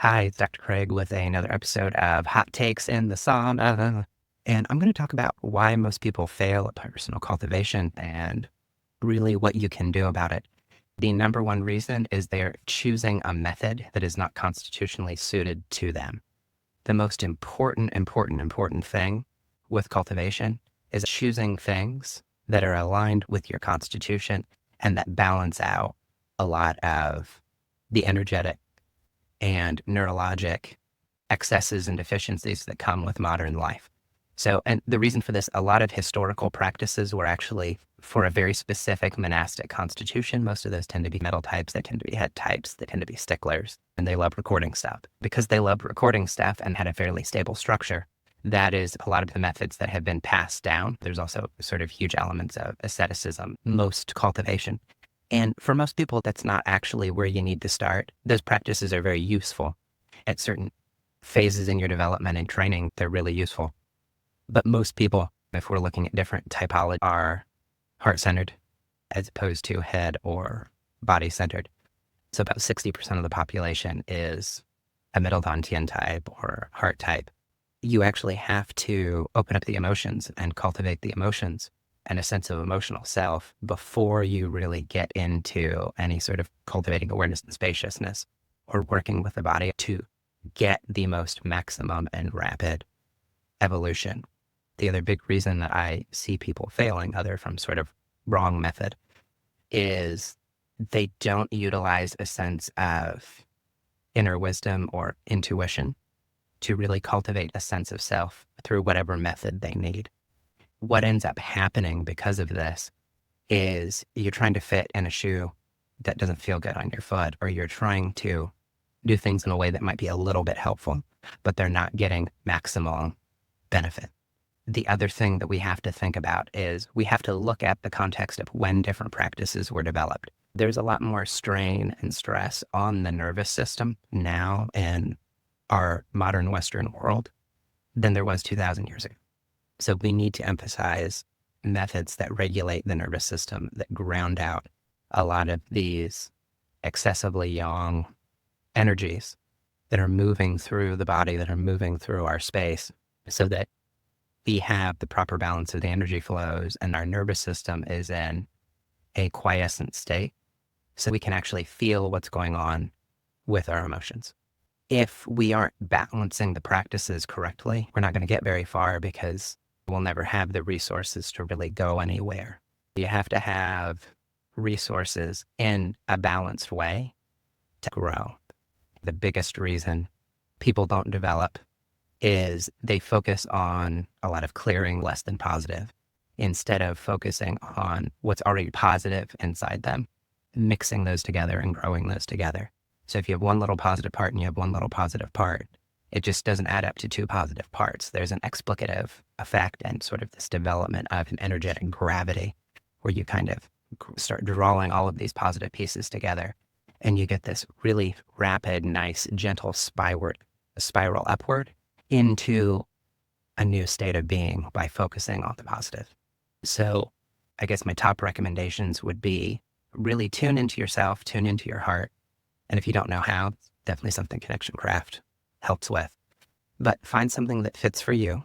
Hi, it's Dr. Craig with another episode of Hot Takes in the Sauna. And I'm going to talk about why most people fail at personal cultivation and really what you can do about it. The number one reason is they're choosing a method that is not constitutionally suited to them. The most important thing with cultivation is choosing things that are aligned with your constitution and that balance out a lot of the energetic and neurologic excesses and deficiencies that come with modern life. So, and the reason for this, a lot of historical practices were actually for a very specific monastic constitution. Most of those tend to be metal types. They tend to be head types. They tend to be sticklers, and they love recording stuff. Because they love recording stuff and had a fairly stable structure, that is a lot of the methods that have been passed down. There's also sort of huge elements of asceticism, most cultivation. And for most people, that's not actually where you need to start. Those practices are very useful at certain phases in your development and training. They're really useful. But most people, if we're looking at different typology, are heart-centered as opposed to head or body-centered. So about 60% of the population is a middle Dantian type or heart type. You actually have to open up the emotions and cultivate the emotions and a sense of emotional self before you really get into any sort of cultivating awareness and spaciousness or working with the body to get the most maximum and rapid evolution. The other big reason that I see people failing, other from sort of wrong method, is they don't utilize a sense of inner wisdom or intuition to really cultivate a sense of self through whatever method they need. What ends up happening because of this is you're trying to fit in a shoe that doesn't feel good on your foot, or you're trying to do things in a way that might be a little bit helpful, but they're not getting maximal benefit. The other thing that we have to think about is we have to look at the context of when different practices were developed. There's a lot more strain and stress on the nervous system now in our modern Western world than there was 2,000 years ago. So we need to emphasize methods that regulate the nervous system, that ground out a lot of these excessively young energies that are moving through the body, that are moving through our space, so that we have the proper balance of the energy flows and our nervous system is in a quiescent state so we can actually feel what's going on with our emotions. If we aren't balancing the practices correctly, we're not going to get very far because we'll never have the resources to really go anywhere. You have to have resources in a balanced way to grow. The biggest reason people don't develop is they focus on a lot of clearing less than positive instead of focusing on what's already positive inside them, mixing those together and growing those together. So if you have one little positive part and you have one little positive part, it just doesn't add up to two positive parts. There's an explicative effect and sort of this development of an energetic gravity where you kind of start drawing all of these positive pieces together and you get this really rapid, nice, gentle spiral upward into a new state of being by focusing on the positive. So I guess my top recommendations would be really tune into yourself, tune into your heart. And if you don't know how, definitely something Connection Craft helps with. But find something that fits for you.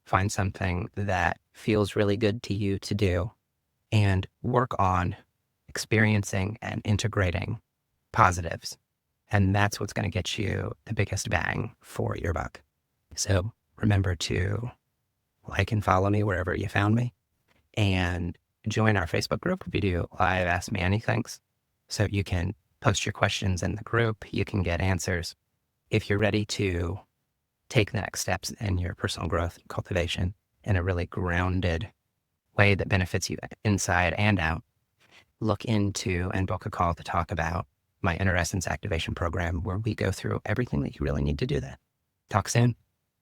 Find something that feels really good to you to do and work on experiencing and integrating positives. And that's what's going to get you the biggest bang for your buck. So remember to like and follow me wherever you found me and join our Facebook group. We do live Ask Me Anythings. So you can post your questions in the group. You can get answers. If you're ready to take the next steps in your personal growth and cultivation in a really grounded way that benefits you inside and out, look into and book a call to talk about my Inner Essence Activation Program, where we go through everything that you really need to do that. Talk soon.